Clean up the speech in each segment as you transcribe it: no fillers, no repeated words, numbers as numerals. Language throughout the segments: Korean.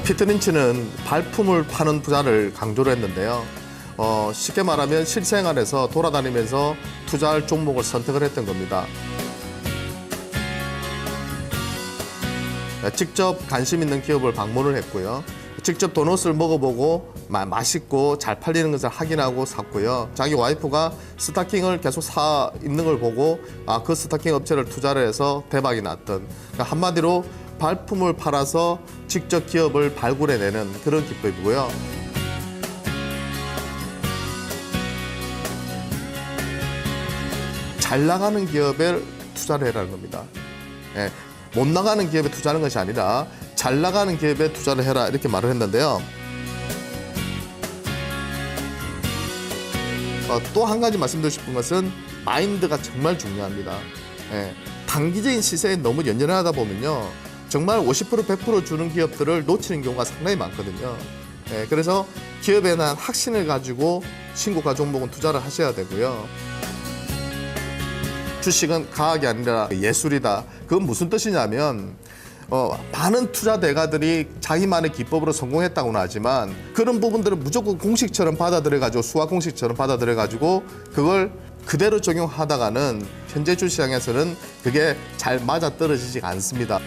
피터 린치는 발품을 파는 부자를 강조를 했는데요. 쉽게 말하면 실생활에서 돌아다니면서 투자할 종목을 선택을 했던 겁니다. 직접 관심 있는 기업을 방문을 했고요. 직접 도넛을 먹어보고 맛있고 잘 팔리는 것을 확인하고 샀고요. 자기 와이프가 스타킹을 계속 사 입는 걸 보고 그 스타킹 업체를 투자를 해서 대박이 났던, 그러니까 한마디로 발품을 팔아서 직접 기업을 발굴해내는 그런 기법이고요. 잘 나가는 기업에 투자를 해라는 겁니다. 예, 못 나가는 기업에 투자하는 것이 아니라 잘 나가는 기업에 투자를 해라, 이렇게 말을 했는데요. 또 한 가지 말씀드리고 싶은 것은 마인드가 정말 중요합니다. 예, 단기적인 시세에 너무 연연하다 보면요, 정말 50% 100% 주는 기업들을 놓치는 경우가 상당히 많거든요. 예, 그래서 기업에 대한 확신을 가지고 신고가 종목은 투자를 하셔야 되고요. 주식은 과학이 아니라 예술이다. 그건 무슨 뜻이냐면 많은 투자 대가들이 자기만의 기법으로 성공했다고는 하지만 그런 부분들을 무조건 공식처럼 받아들여가지고, 수학 공식처럼 받아들여가지고 그걸 그대로 적용하다가는 현재 주시장에서는 그게 잘 맞아떨어지지 않습니다.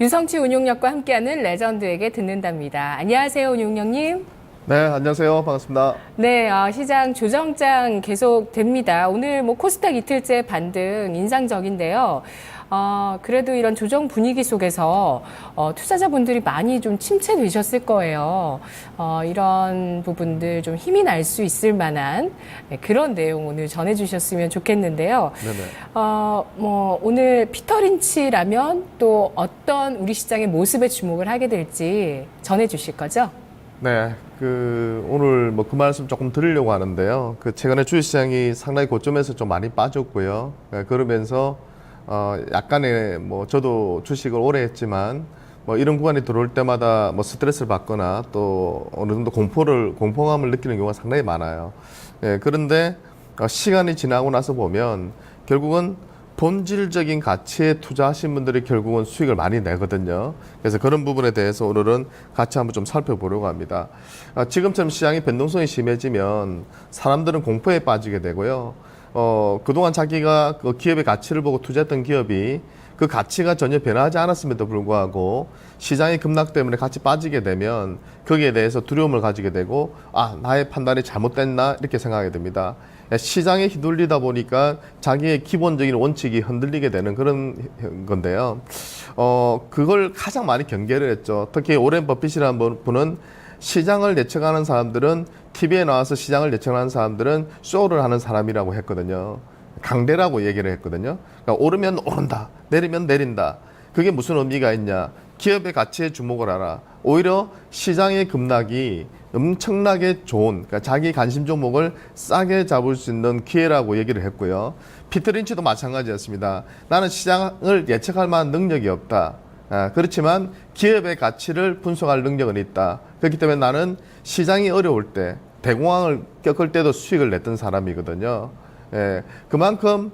유성치 운용력과 함께하는 레전드에게 듣는답니다. 안녕하세요, 운용력님. 네, 안녕하세요. 반갑습니다. 네, 시장 조정장 계속됩니다. 오늘 코스닥 이틀째 반등 인상적인데요. 그래도 이런 조정 분위기 속에서 투자자분들이 많이 좀 침체되셨을 거예요. 이런 부분들 좀 힘이 날 수 있을 만한 그런 내용 오늘 전해주셨으면 좋겠는데요. 네네. 오늘 피터 린치라면 또 어떤 우리 시장의 모습에 주목을 하게 될지 전해주실 거죠? 네, 오늘 그 말씀 조금 드리려고 하는데요. 최근에 주식시장이 상당히 고점에서 좀 많이 빠졌고요. 그러면서 약간의 저도 주식을 오래 했지만 이런 구간이 들어올 때마다 스트레스를 받거나 또 어느 정도 공포감을 느끼는 경우가 상당히 많아요. 그런데 시간이 지나고 나서 보면 결국은 본질적인 가치에 투자하신 분들이 결국은 수익을 많이 내거든요. 그래서 그런 부분에 대해서 오늘은 같이 한번 좀 살펴보려고 합니다. 지금처럼 시장의 변동성이 심해지면 사람들은 공포에 빠지게 되고요. 그동안 자기가 그 기업의 가치를 보고 투자했던 기업이 그 가치가 전혀 변하지 않았음에도 불구하고 시장의 급락 때문에 같이 빠지게 되면 거기에 대해서 두려움을 가지게 되고 나의 판단이 잘못됐나 이렇게 생각하게 됩니다. 시장에 휘둘리다 보니까 자기의 기본적인 원칙이 흔들리게 되는 그런 건데요. 그걸 가장 많이 경계를 했죠. 특히 오렌 버핏이라는 분은 시장을 예측하는 사람들은, TV에 나와서 시장을 예측하는 사람들은 쇼를 하는 사람이라고 했거든요. 강대라고 얘기를 했거든요. 그러니까 오르면 오른다, 내리면 내린다. 그게 무슨 의미가 있냐? 기업의 가치에 주목을 하라. 오히려 시장의 급락이 엄청나게 좋은, 그러니까 자기 관심 종목을 싸게 잡을 수 있는 기회라고 얘기를 했고요. 피터 린치도 마찬가지였습니다. 나는 시장을 예측할 만한 능력이 없다. 그렇지만 기업의 가치를 분석할 능력은 있다. 그렇기 때문에 나는 시장이 어려울 때, 대공황을 겪을 때도 수익을 냈던 사람이거든요. 그만큼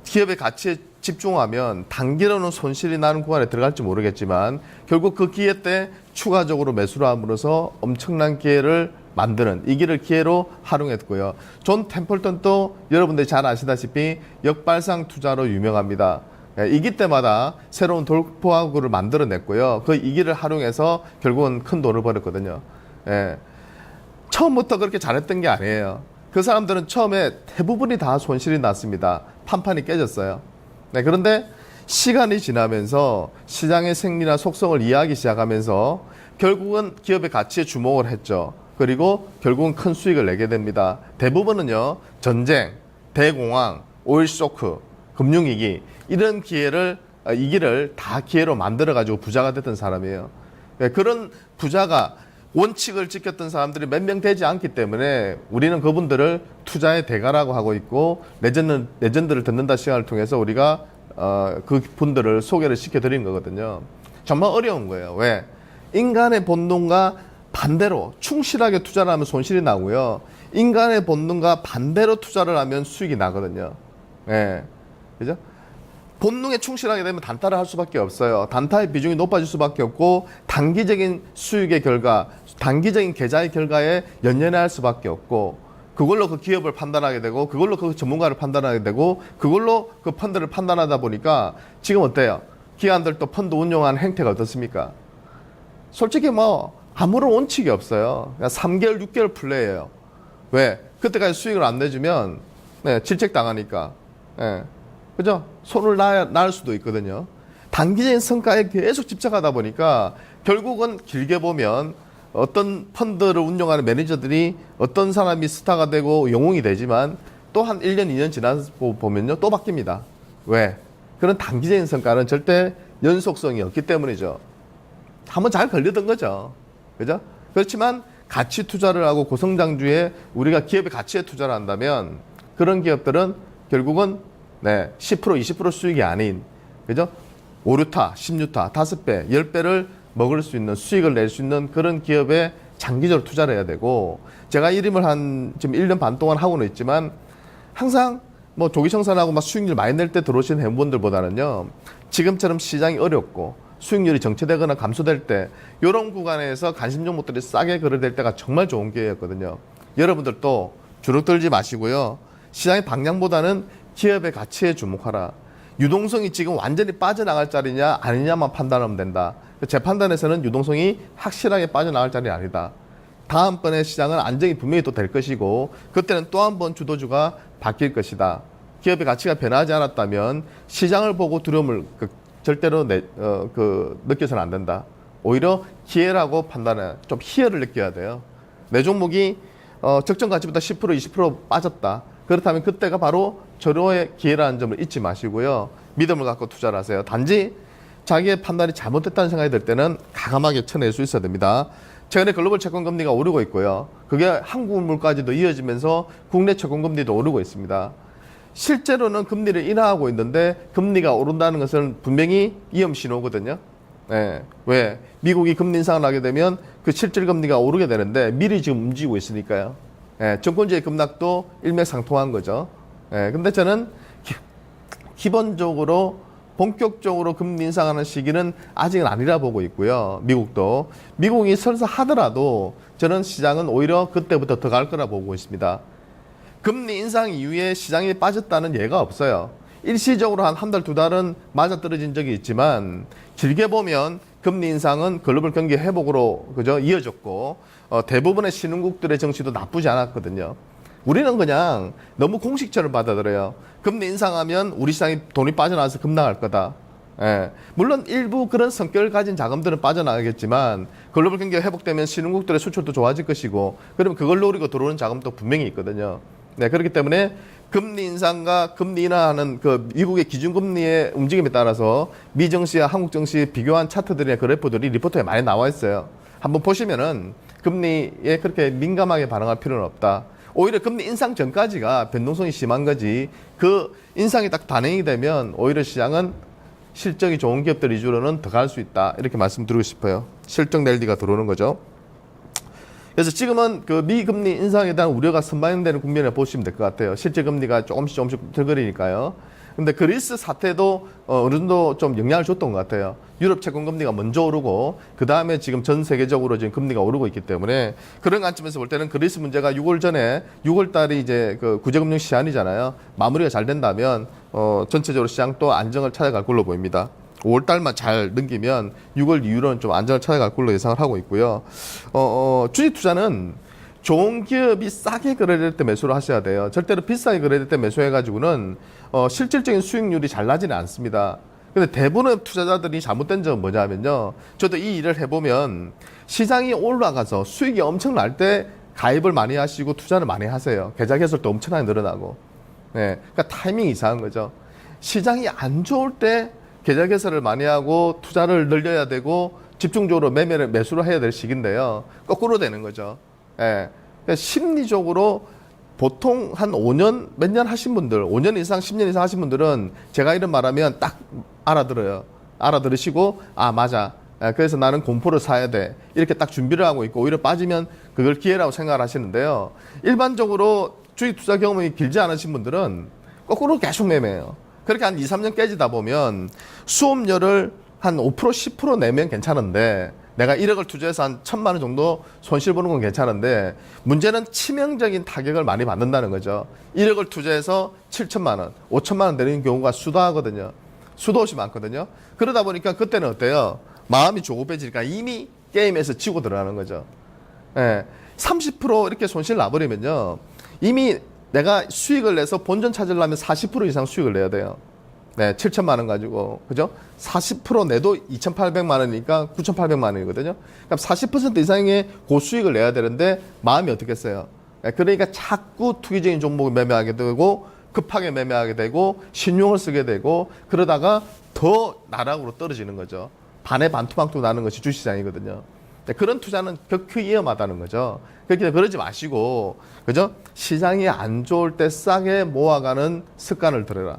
기업의 가치에 집중하면 단기로는 손실이 나는 구간에 들어갈지 모르겠지만 결국 그 기회 때 추가적으로 매수를 함으로써 엄청난 기회를 만드는, 이 길을 기회로 활용했고요. 존 템플턴도 여러분들이 잘 아시다시피 역발상 투자로 유명합니다. 이기 때마다 새로운 돌파구를 만들어냈고요. 그 이기를 활용해서 결국은 큰 돈을 벌었거든요. 처음부터 그렇게 잘했던 게 아니에요. 그 사람들은 처음에 대부분이 다 손실이 났습니다. 판판이 깨졌어요. 그런데 시간이 지나면서 시장의 생리나 속성을 이해하기 시작하면서 결국은 기업의 가치에 주목을 했죠. 그리고 결국은 큰 수익을 내게 됩니다. 대부분은요, 전쟁, 대공황, 오일 쇼크, 금융위기, 이런 이기를 다 기회로 만들어가지고 부자가 됐던 사람이에요. 그런 부자가 원칙을 지켰던 사람들이 몇 명 되지 않기 때문에 우리는 그분들을 투자의 대가라고 하고 있고, 레전드를 듣는다 시간을 통해서 우리가 그 분들을 소개를 시켜드린 거거든요. 정말 어려운 거예요. 왜? 인간의 본능과 반대로 충실하게 투자를 하면 손실이 나고요. 인간의 본능과 반대로 투자를 하면 수익이 나거든요. 그죠? 본능에 충실하게 되면 단타를 할 수밖에 없어요. 단타의 비중이 높아질 수밖에 없고 단기적인 수익의 결과, 단기적인 계좌의 결과에 연연할 수밖에 없고 그걸로 그 기업을 판단하게 되고 그걸로 그 전문가를 판단하게 되고 그걸로 그 펀드를 판단하다 보니까 지금 어때요? 기관들도 펀드 운용하는 행태가 어떻습니까? 솔직히 뭐 아무런 원칙이 없어요. 그냥 3개월, 6개월 플레이예요. 왜? 그때까지 수익을 안 내주면 네, 질책 당하니까. 네. 그죠? 손을 날 수도 있거든요. 단기적인 성과에 계속 집착하다 보니까 결국은 길게 보면 어떤 펀드를 운영하는 매니저들이 어떤 사람이 스타가 되고 영웅이 되지만 또 한 1년, 2년 지나고 보면요. 또 바뀝니다. 왜? 그런 단기적인 성과는 절대 연속성이 없기 때문이죠. 한번 잘 걸리던 거죠. 그죠? 그렇지만 가치 투자를 하고 고성장주에 우리가 기업의 가치에 투자를 한다면 그런 기업들은 결국은 네, 10%, 20% 수익이 아닌, 그죠? 5루타, 10루타, 5배, 10배를 먹을 수 있는 수익을 낼 수 있는 그런 기업에 장기적으로 투자를 해야 되고, 제가 이름을 한 지금 1년 반 동안 하고는 있지만, 항상 뭐 조기청산하고 막 수익률 많이 낼 때 들어오신 회원분들보다는요, 지금처럼 시장이 어렵고, 수익률이 정체되거나 감소될 때, 이런 구간에서 관심 종목들이 싸게 거래될 때가 정말 좋은 기회였거든요. 여러분들도 주눅 들지 마시고요. 시장의 방향보다는 기업의 가치에 주목하라. 유동성이 지금 완전히 빠져나갈 자리냐 아니냐만 판단하면 된다. 제 판단에서는 유동성이 확실하게 빠져나갈 자리 아니다. 다음번에 시장은 안정이 분명히 또 될 것이고 그때는 또 한 번 주도주가 바뀔 것이다. 기업의 가치가 변하지 않았다면 시장을 보고 두려움을 절대로 느껴서는 안 된다. 오히려 기회라고 판단해. 좀 희열을 느껴야 돼요. 내 종목이 적정 가치보다 10% 20% 빠졌다. 그렇다면 그때가 바로 절호의 기회라는 점을 잊지 마시고요. 믿음을 갖고 투자를 하세요. 단지 자기의 판단이 잘못됐다는 생각이 들 때는 가감하게 쳐낼 수 있어야 됩니다. 최근에 글로벌 채권금리가 오르고 있고요. 그게 한국물까지도 이어지면서 국내 채권금리도 오르고 있습니다. 실제로는 금리를 인하하고 있는데 금리가 오른다는 것은 분명히 위험 신호거든요. 네. 왜? 미국이 금리 인상을 하게 되면 그 실질 금리가 오르게 되는데 미리 지금 움직이고 있으니까요. 예, 정권주의 급락도 일맥상통한 거죠. 예, 근데 저는 기본적으로 본격적으로 금리 인상하는 시기는 아직은 아니라 보고 있고요. 미국도. 미국이 설사 하더라도 저는 시장은 오히려 그때부터 더 갈 거라 보고 있습니다. 금리 인상 이후에 시장이 빠졌다는 예가 없어요. 일시적으로 한 달, 두 달은 맞아떨어진 적이 있지만 길게 보면 금리 인상은 글로벌 경기 회복으로 그죠 이어졌고 대부분의 신흥국들의 정치도 나쁘지 않았거든요. 우리는 그냥 너무 공식처럼 받아들여요. 금리 인상하면 우리 시장이 돈이 빠져나와서 급락할 거다. 예. 물론 일부 그런 성격을 가진 자금들은 빠져나가겠지만 글로벌 경기가 회복되면 신흥국들의 수출도 좋아질 것이고 그러면 그걸 노리고 들어오는 자금도 분명히 있거든요. 네, 그렇기 때문에 금리 인상과 금리 인하하는 그 미국의 기준금리의 움직임에 따라서 미 증시와 한국 증시 비교한 차트들이나 그래프들이 리포트에 많이 나와 있어요. 한번 보시면은 금리에 그렇게 민감하게 반응할 필요는 없다. 오히려 금리 인상 전까지가 변동성이 심한 거지 그 인상이 딱 단행이 되면 오히려 시장은 실적이 좋은 기업들 위주로는 더 갈 수 있다. 이렇게 말씀드리고 싶어요. 실적 랠리가 들어오는 거죠. 그래서 지금은 그 미금리 인상에 대한 우려가 선반영되는 국면에 보시면 될 것 같아요. 실제 금리가 조금씩 들거리니까요. 근데 그리스 사태도 어느 정도 좀 영향을 줬던 것 같아요. 유럽 채권 금리가 먼저 오르고 그 다음에 지금 전 세계적으로 지금 금리가 오르고 있기 때문에 그런 관점에서 볼 때는 그리스 문제가 6월 전에 6월 달이 이제 그 구제금융 시한이잖아요. 마무리가 잘 된다면 전체적으로 시장 또 안정을 찾아갈 걸로 보입니다. 5월 달만 잘 넘기면 6월 이후로는 좀 안정을 찾아갈 걸로 예상을 하고 있고요. 주식 투자는 좋은 기업이 싸게 거래될 때 매수를 하셔야 돼요. 절대로 비싸게 거래될 때 매수해가지고는 실질적인 수익률이 잘 나지는 않습니다. 근데 대부분의 투자자들이 잘못된 점은 뭐냐면요. 저도 이 일을 해보면 시장이 올라가서 수익이 엄청 날 때 가입을 많이 하시고 투자를 많이 하세요. 계좌 개설도 엄청나게 늘어나고. 네, 그러니까 타이밍이 이상한 거죠. 시장이 안 좋을 때 계좌 개설을 많이 하고 투자를 늘려야 되고 집중적으로 매수를 해야 될 시기인데요. 거꾸로 되는 거죠. 예. 심리적으로 보통 한 5년, 몇 년 하신 분들, 5년 이상, 10년 이상 하신 분들은 제가 이런 말하면 딱 알아들어요. 알아들으시고, 아, 맞아. 그래서 나는 공포를 사야 돼. 이렇게 딱 준비를 하고 있고, 오히려 빠지면 그걸 기회라고 생각을 하시는데요. 일반적으로 주식 투자 경험이 길지 않으신 분들은 거꾸로 계속 매매해요. 그렇게 한 2, 3년 깨지다 보면 수업료를 한 5%, 10% 내면 괜찮은데 내가 1억을 투자해서 한 1,000만 원 정도 손실 보는 건 괜찮은데 문제는 치명적인 타격을 많이 받는다는 거죠. 1억을 투자해서 7천만 원, 5천만 원 내리는 경우가 수두하거든요. 수도 없이 많거든요. 그러다 보니까 그때는 어때요? 마음이 조급해지니까 이미 게임에서 지고 들어가는 거죠. 예, 30% 이렇게 손실 나버리면요. 이미 내가 수익을 내서 본전 찾으려면 40% 이상 수익을 내야 돼요. 네, 7천만 원 가지고, 그죠? 40% 내도 2,800만 원이니까 9,800만 원이거든요. 그럼 40% 이상의 고수익을 내야 되는데 마음이 어떻겠어요? 네, 그러니까 자꾸 투기적인 종목을 매매하게 되고 급하게 매매하게 되고 신용을 쓰게 되고 그러다가 더 나락으로 떨어지는 거죠. 반의 반토막도 나는 것이 주식시장이거든요. 네, 그런 투자는 극히 위험하다는 거죠. 그렇게 그러지 마시고, 그죠? 시장이 안 좋을 때 싸게 모아가는 습관을 들여라.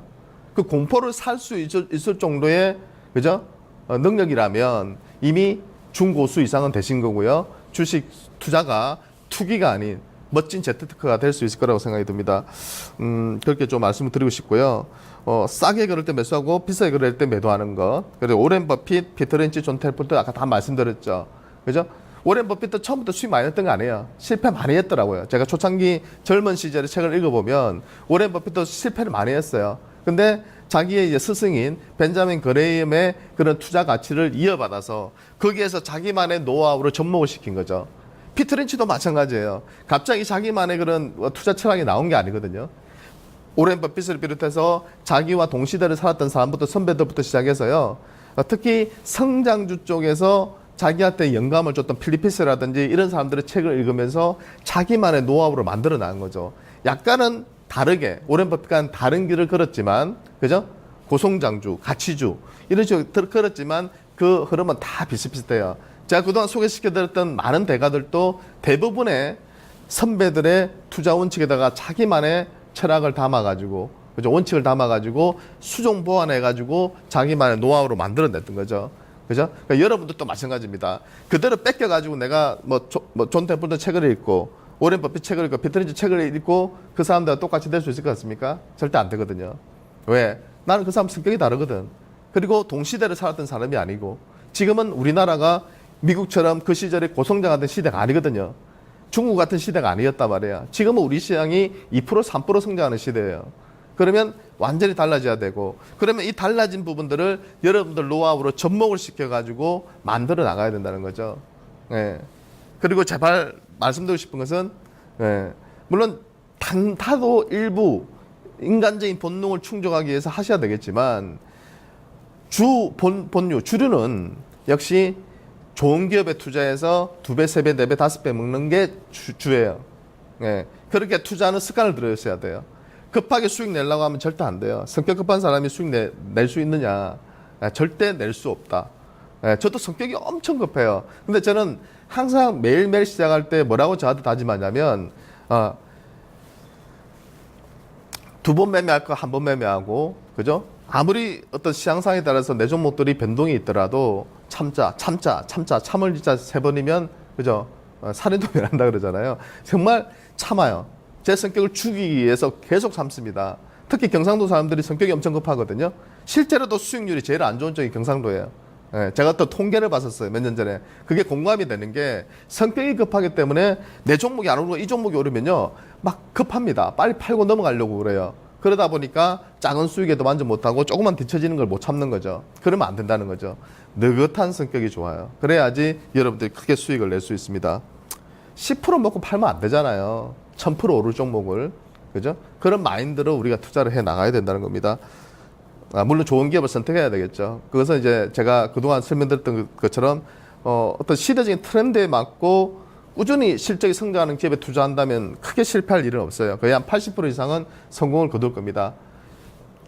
그 공포를 살 수 있을 정도의, 그죠? 능력이라면 이미 중고수 이상은 되신 거고요. 주식 투자가 투기가 아닌 멋진 재테크가 될 수 있을 거라고 생각이 듭니다. 그렇게 좀 말씀을 드리고 싶고요. 싸게 그럴 때 매수하고 비싸게 그럴 때 매도하는 것. 그리고 오렌 버핏, 피터 린치, 존 텔포트 아까 다 말씀드렸죠. 그죠? 오렌 버핏도 처음부터 수익 많이 했던 거 아니에요. 실패 많이 했더라고요. 제가 초창기 젊은 시절에 책을 읽어보면 오렌 버핏도 실패를 많이 했어요. 근데 자기의 이제 스승인 벤자민 그레이엄의 그런 투자 가치를 이어받아서 거기에서 자기만의 노하우를 접목을 시킨 거죠. 피터 린치도 마찬가지예요. 갑자기 자기만의 그런 투자 철학이 나온 게 아니거든요. 오렌 버핏을 비롯해서 자기와 동시대를 살았던 사람부터 선배들부터 시작해서요. 특히 성장주 쪽에서 자기한테 영감을 줬던 필리피스라든지 이런 사람들의 책을 읽으면서 자기만의 노하우를 만들어 나간 거죠. 약간은 다르게 오렌 버핏과는 다른 길을 걸었지만, 그죠? 고성장주, 가치주 이런 식으로 걸었지만 그 흐름은 다 비슷비슷해요. 제가 그동안 소개시켜드렸던 많은 대가들도 대부분의 선배들의 투자 원칙에다가 자기만의 철학을 담아가지고, 그죠? 원칙을 담아가지고 수종 보완해가지고 자기만의 노하우로 만들어냈던 거죠. 그죠? 그러니까 여러분도 또 마찬가지입니다. 그대로 뺏겨가지고 내가 존 템플턴 책을 읽고 오렌 버핏 책을 읽고 피터 린치 책을 읽고 그 사람들과 똑같이 될 수 있을 것 같습니까? 절대 안 되거든요. 왜? 나는 그 사람 성격이 다르거든. 그리고 동시대를 살았던 사람이 아니고 지금은 우리나라가 미국처럼 그 시절에 고성장하던 시대가 아니거든요. 중국 같은 시대가 아니었단 말이에요. 지금은 우리 시장이 2%, 3% 성장하는 시대예요. 그러면 완전히 달라져야 되고, 그러면 이 달라진 부분들을 여러분들 노하우로 접목을 시켜가지고 만들어 나가야 된다는 거죠. 예. 그리고 제발 말씀드리고 싶은 것은, 예. 물론 단타도 일부 인간적인 본능을 충족하기 위해서 하셔야 되겠지만, 본류, 주류는 역시 좋은 기업에 투자해서 2배, 3배, 4배, 5배 먹는 게 주예요. 예. 그렇게 투자하는 습관을 들여야 돼요. 급하게 수익 내려고 하면 절대 안 돼요. 성격 급한 사람이 수익 낼 수 있느냐? 절대 낼 수 없다. 저도 성격이 엄청 급해요. 근데 저는 항상 매일매일 시작할 때 뭐라고 저한테 다짐하냐면, 2번 매매할 거 1번 매매하고, 그죠? 아무리 어떤 시장상에 따라서 내 종목들이 변동이 있더라도 참을 진짜 3번이면, 그죠? 살인도 면한다 그러잖아요. 정말 참아요. 제 성격을 죽이기 위해서 계속 참습니다. 특히 경상도 사람들이 성격이 엄청 급하거든요. 실제로도 수익률이 제일 안 좋은 쪽이 경상도예요. 예, 제가 또 통계를 봤었어요. 몇 년 전에. 그게 공감이 되는 게 성격이 급하기 때문에 내 종목이 안 오르고 이 종목이 오르면요. 막 급합니다. 빨리 팔고 넘어가려고 그래요. 그러다 보니까 작은 수익에도 만족 못하고 조금만 뒤처지는 걸 못 참는 거죠. 그러면 안 된다는 거죠. 느긋한 성격이 좋아요. 그래야지 여러분들이 크게 수익을 낼 수 있습니다. 10% 먹고 팔면 안 되잖아요. 1000% 오를 종목을. 그죠? 그런 마인드로 우리가 투자를 해 나가야 된다는 겁니다. 물론 좋은 기업을 선택해야 되겠죠. 그것은 이제 제가 그동안 설명드렸던 것처럼 어떤 시대적인 트렌드에 맞고 꾸준히 실적이 성장하는 기업에 투자한다면 크게 실패할 일은 없어요. 거의 한 80% 이상은 성공을 거둘 겁니다.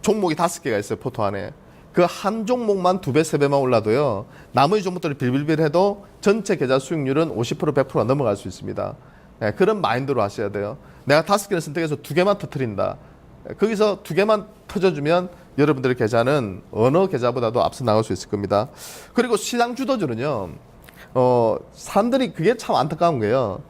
종목이 5개가 있어요. 포트 안에. 그 한 종목만 2배, 3배만 올라도요. 나머지 종목들이 빌빌빌해도 전체 계좌 수익률은 50%, 100% 넘어갈 수 있습니다. 네, 그런 마인드로 하셔야 돼요. 내가 5개를 선택해서 2개만 터뜨린다. 거기서 2개만 터져주면 여러분들의 계좌는 어느 계좌보다도 앞서 나갈 수 있을 겁니다. 그리고 시장 주도주는요. 사람들이 그게 참 안타까운 거예요.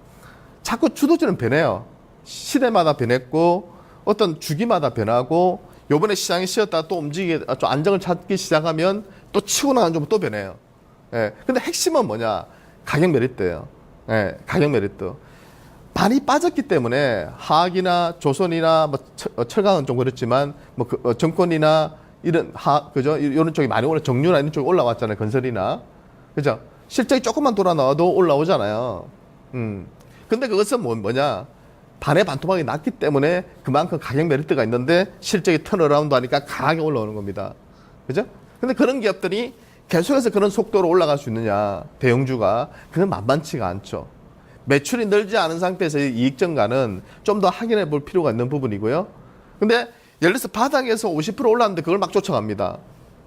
자꾸 주도주는 변해요. 시대마다 변했고 어떤 주기마다 변하고 요번에 시장이 쉬었다가 또 움직이게 좀 안정을 찾기 시작하면 또 치고 나가는 좀 또 변해요. 예. 근데 핵심은 뭐냐? 가격 메리트예요. 예. 가격 메리트. 많이 빠졌기 때문에 화학이나 조선이나 뭐 철강은 좀 그렇지만 뭐 정권이나 이런 그죠? 이런 쪽이 많이 정유나 이런 쪽이 올라왔잖아요. 건설이나. 그죠? 실적이 조금만 돌아 나와도 올라오잖아요. 근데 그것은 뭐냐? 반의 반토막이 났기 때문에 그만큼 가격 메리트가 있는데 실적이 턴어라운드 하니까 강하게 올라오는 겁니다. 그죠? 근데 그런 기업들이 계속해서 그런 속도로 올라갈 수 있느냐, 대형주가. 그건 만만치가 않죠. 매출이 늘지 않은 상태에서의 이익 증가는 좀 더 확인해 볼 필요가 있는 부분이고요. 근데 예를 들어서 바닥에서 50% 올랐는데 그걸 막 쫓아갑니다.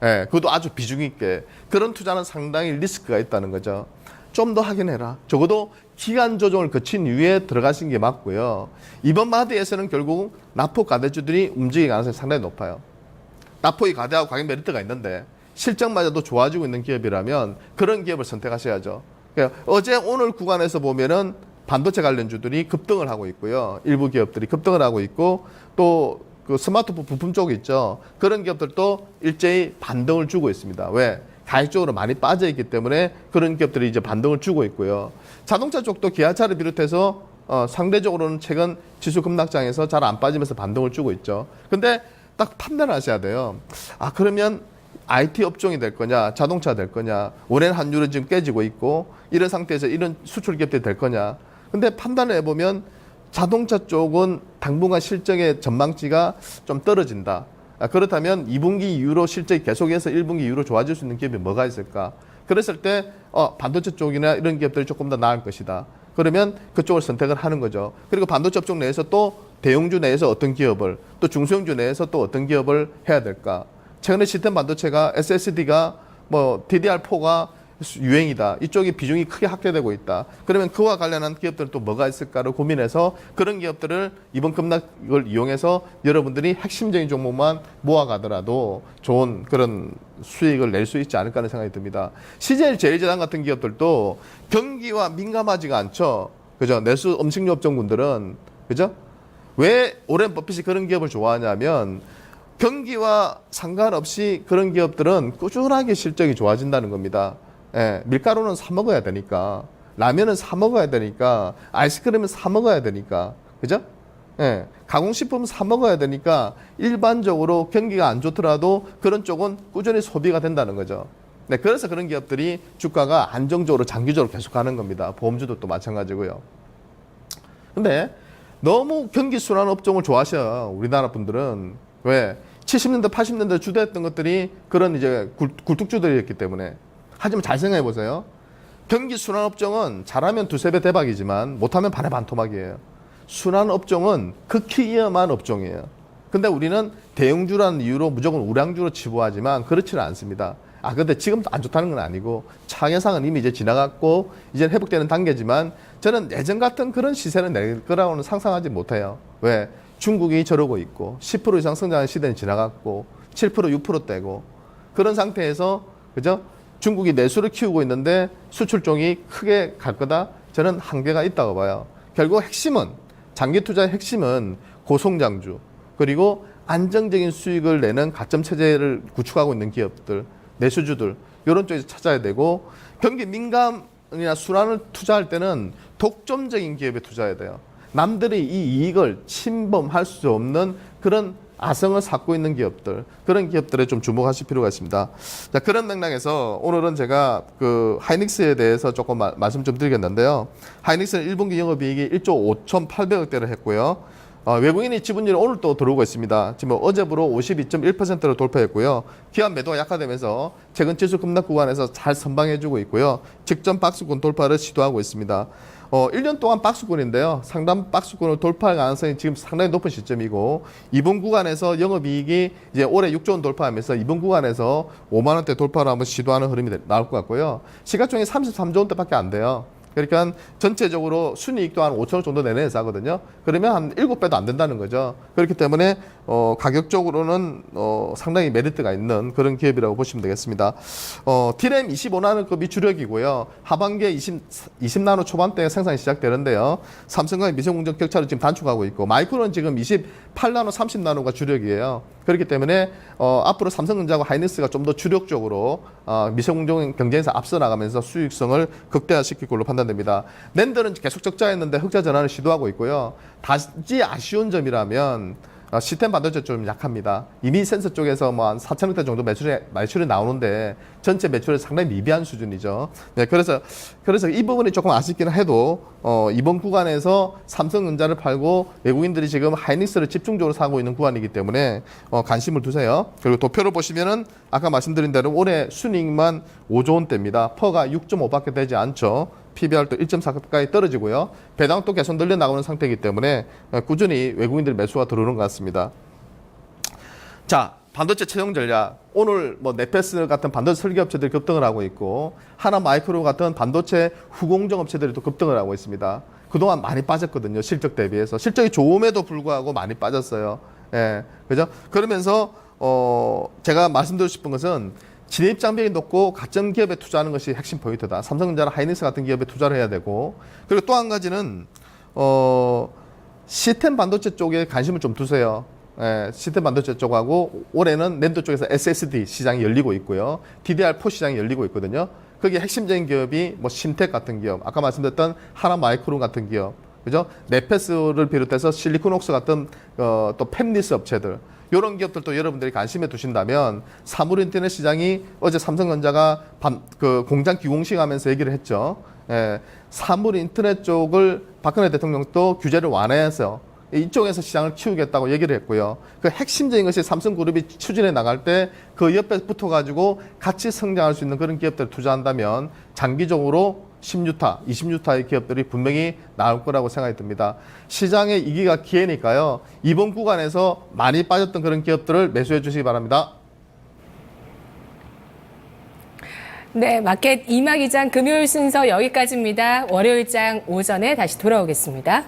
예, 그것도 아주 비중 있게. 그런 투자는 상당히 리스크가 있다는 거죠. 좀 더 확인해라. 적어도 기간 조정을 거친 이후에 들어가신 게 맞고요. 이번 마디에서는 결국 나포 가대주들이 움직일 가능성이 상당히 높아요. 나포의 가대하고 가격 메리트가 있는데 실적마저도 좋아지고 있는 기업이라면 그런 기업을 선택하셔야죠. 그러니까 어제 오늘 구간에서 보면은 반도체 관련주들이 급등을 하고 있고요. 일부 기업들이 급등을 하고 있고 또 그 스마트폰 부품 쪽 있죠. 그런 기업들도 일제히 반등을 주고 있습니다. 왜? 가격적으로 많이 빠져 있기 때문에 그런 기업들이 이제 반등을 주고 있고요. 자동차 쪽도 기아차를 비롯해서 상대적으로는 최근 지수 급락장에서 잘 안 빠지면서 반등을 주고 있죠. 근데 딱 판단을 하셔야 돼요. 아, 그러면 IT 업종이 될 거냐, 자동차 될 거냐, 원엔 환율은 지금 깨지고 있고 이런 상태에서 이런 수출 기업들이 될 거냐. 근데 판단을 해보면 자동차 쪽은 당분간 실적의 전망치가 좀 떨어진다. 그렇다면 2분기 이후로 실적이 계속해서 1분기 이후로 좋아질 수 있는 기업이 뭐가 있을까? 그랬을 때 반도체 쪽이나 이런 기업들이 조금 더 나을 것이다. 그러면 그쪽을 선택을 하는 거죠. 그리고 반도체 업종 내에서 또 대형주 내에서 어떤 기업을, 또 중소형주 내에서 또 어떤 기업을 해야 될까? 최근에 시스템 반도체가 SSD가 뭐 DDR4가 유행이다. 이쪽이 비중이 크게 확대되고 있다. 그러면 그와 관련한 기업들은 또 뭐가 있을까를 고민해서 그런 기업들을 이번 급락을 이용해서 여러분들이 핵심적인 종목만 모아가더라도 좋은 그런 수익을 낼 수 있지 않을까 하는 생각이 듭니다. CJ 제일제당 같은 기업들도 경기와 민감하지가 않죠. 그죠? 내수 음식료 업종군들은 그죠? 왜 오렌 버핏이 그런 기업을 좋아하냐면 경기와 상관없이 그런 기업들은 꾸준하게 실적이 좋아진다는 겁니다. 예, 밀가루는 사 먹어야 되니까, 라면은 사 먹어야 되니까, 아이스크림은 사 먹어야 되니까, 그죠? 예, 가공식품은 사 먹어야 되니까 일반적으로 경기가 안 좋더라도 그런 쪽은 꾸준히 소비가 된다는 거죠. 네, 그래서 그런 기업들이 주가가 안정적으로 장기적으로 계속 가는 겁니다. 보험주도 마찬가지고요. 근데 너무 경기 순환 업종을 좋아하셔요. 우리나라 분들은. 왜? 70년대, 80년대 주도했던 것들이 그런 이제 굴뚝주들이었기 때문에. 하지만 잘 생각해 보세요. 경기 순환 업종은 잘하면 두세 배 대박이지만 못하면 반의 반토막이에요. 순환 업종은 극히 위험한 업종이에요. 근데 우리는 대형주라는 이유로 무조건 우량주로 치부하지만 그렇지는 않습니다. 근데 지금도 안 좋다는 건 아니고 차례상은 이미 이제 지나갔고 이제 회복되는 단계지만 저는 예전 같은 그런 시세는 낼 거라고는 상상하지 못해요. 왜? 중국이 저러고 있고 10% 이상 성장하는 시대는 지나갔고 7%, 6%대고 그런 상태에서 그죠? 중국이 내수를 키우고 있는데 수출 쪽이 크게 갈 거다? 저는 한계가 있다고 봐요. 결국 핵심은 장기 투자의 핵심은 고성장주 그리고 안정적인 수익을 내는 가점 체제를 구축하고 있는 기업들, 내수주들 이런 쪽에서 찾아야 되고 경기 민감이나 순환을 투자할 때는 독점적인 기업에 투자해야 돼요. 남들이 이 이익을 침범할 수 없는 그런 아성을 쌓고 있는 기업들, 그런 기업들에 좀 주목하실 필요가 있습니다. 자, 그런 맥락에서 오늘은 제가 그 하이닉스에 대해서 조금 말씀 좀 드리겠는데요. 하이닉스는 1분기 영업이익이 1조 5,800억대를 했고요. 외국인이 지분율이 오늘 또 들어오고 있습니다. 지금 어제부로 52.1%로 돌파했고요. 기관 매도가 약화되면서 최근 지수 급락 구간에서 잘 선방해주고 있고요. 직전 박스권 돌파를 시도하고 있습니다. 1년 동안 박스권인데요. 상단 박스권을 돌파할 가능성이 지금 상당히 높은 시점이고 이번 구간에서 영업이익이 이제 올해 6조 원 돌파하면서 이번 구간에서 5만 원대 돌파를 한번 시도하는 흐름이 나올 것 같고요. 시가총액 33조 원대밖에 안 돼요. 그러니까 전체적으로 순이익도 한 5천억 정도 내내서 하거든요. 그러면 한 7배도 안 된다는 거죠. 그렇기 때문에 가격적으로는 상당히 메리트가 있는 그런 기업이라고 보시면 되겠습니다. D램 25나노급이 주력이고요. 하반기에 20나노 초반대에 생산이 시작되는데요. 삼성과의 미세공정 격차를 지금 단축하고 있고 마이크로는 지금 28나노, 30나노가 주력이에요. 그렇기 때문에 앞으로 삼성전자와 하이닉스가 좀 더 주력적으로 미세공정 경쟁에서 앞서 나가면서 수익성을 극대화시킬 걸로 판단됩니다. 낸더는 계속 적자했는데 흑자 전환을 시도하고 있고요. 다시 아쉬운 점이라면 시스템 반도체 좀 약합니다. 이미 센서 쪽에서 뭐 한 4천억대 정도 매출이 나오는데 전체 매출이 상당히 미비한 수준이죠. 네, 그래서 이 부분이 조금 아쉽기는 해도 이번 구간에서 삼성전자를 팔고 외국인들이 지금 하이닉스를 집중적으로 사고 있는 구간이기 때문에 관심을 두세요. 그리고 도표를 보시면은 아까 말씀드린 대로 올해 순이익만 5조 원대입니다. 퍼가 6.5밖에 되지 않죠. PBR도 1.4 가까이 떨어지고요. 배당도 계속 늘려나가는 상태이기 때문에 꾸준히 외국인들 매수가 들어오는 것 같습니다. 자, 반도체 채용 전략. 오늘 뭐 네페스 같은 반도체 설계 업체들이 급등을 하고 있고 하나 마이크로 같은 반도체 후공정 업체들이 또 급등을 하고 있습니다. 그동안 많이 빠졌거든요. 실적 대비해서. 실적이 좋음에도 불구하고 많이 빠졌어요. 예. 그죠? 그러면서 제가 말씀드리고 싶은 것은 진입 장벽이 높고 가점 기업에 투자하는 것이 핵심 포인트다. 삼성전자나 하이닉스 같은 기업에 투자를 해야 되고 그리고 또 한 가지는 시스템 반도체 쪽에 관심을 좀 두세요. 예, 시스템 반도체 쪽하고 올해는 낸도 쪽에서 SSD 시장이 열리고 있고요. DDR4 시장이 열리고 있거든요. 거기에 핵심적인 기업이 뭐 신텍 같은 기업, 아까 말씀드렸던 하나 마이크론 같은 기업, 그죠? 네페스를 비롯해서 실리콘옥스 같은 또 팹리스 업체들. 이런 기업들도 여러분들이 관심에 두신다면 사물 인터넷 시장이 어제 삼성전자가 공장 기공식하면서 얘기를 했죠. 예, 사물 인터넷 쪽을 박근혜 대통령도 규제를 완화해서 이쪽에서 시장을 키우겠다고 얘기를 했고요. 그 핵심적인 것이 삼성그룹이 추진해 나갈 때 그 옆에 붙어가지고 같이 성장할 수 있는 그런 기업들을 투자한다면 장기적으로 10유타, 20유타의 기업들이 분명히 나올 거라고 생각이 듭니다. 시장의 이기가 기회니까요. 이번 구간에서 많이 빠졌던 그런 기업들을 매수해 주시기 바랍니다. 네, 마켓 이마기장 금요일 순서 여기까지입니다. 월요일장 오전에 다시 돌아오겠습니다.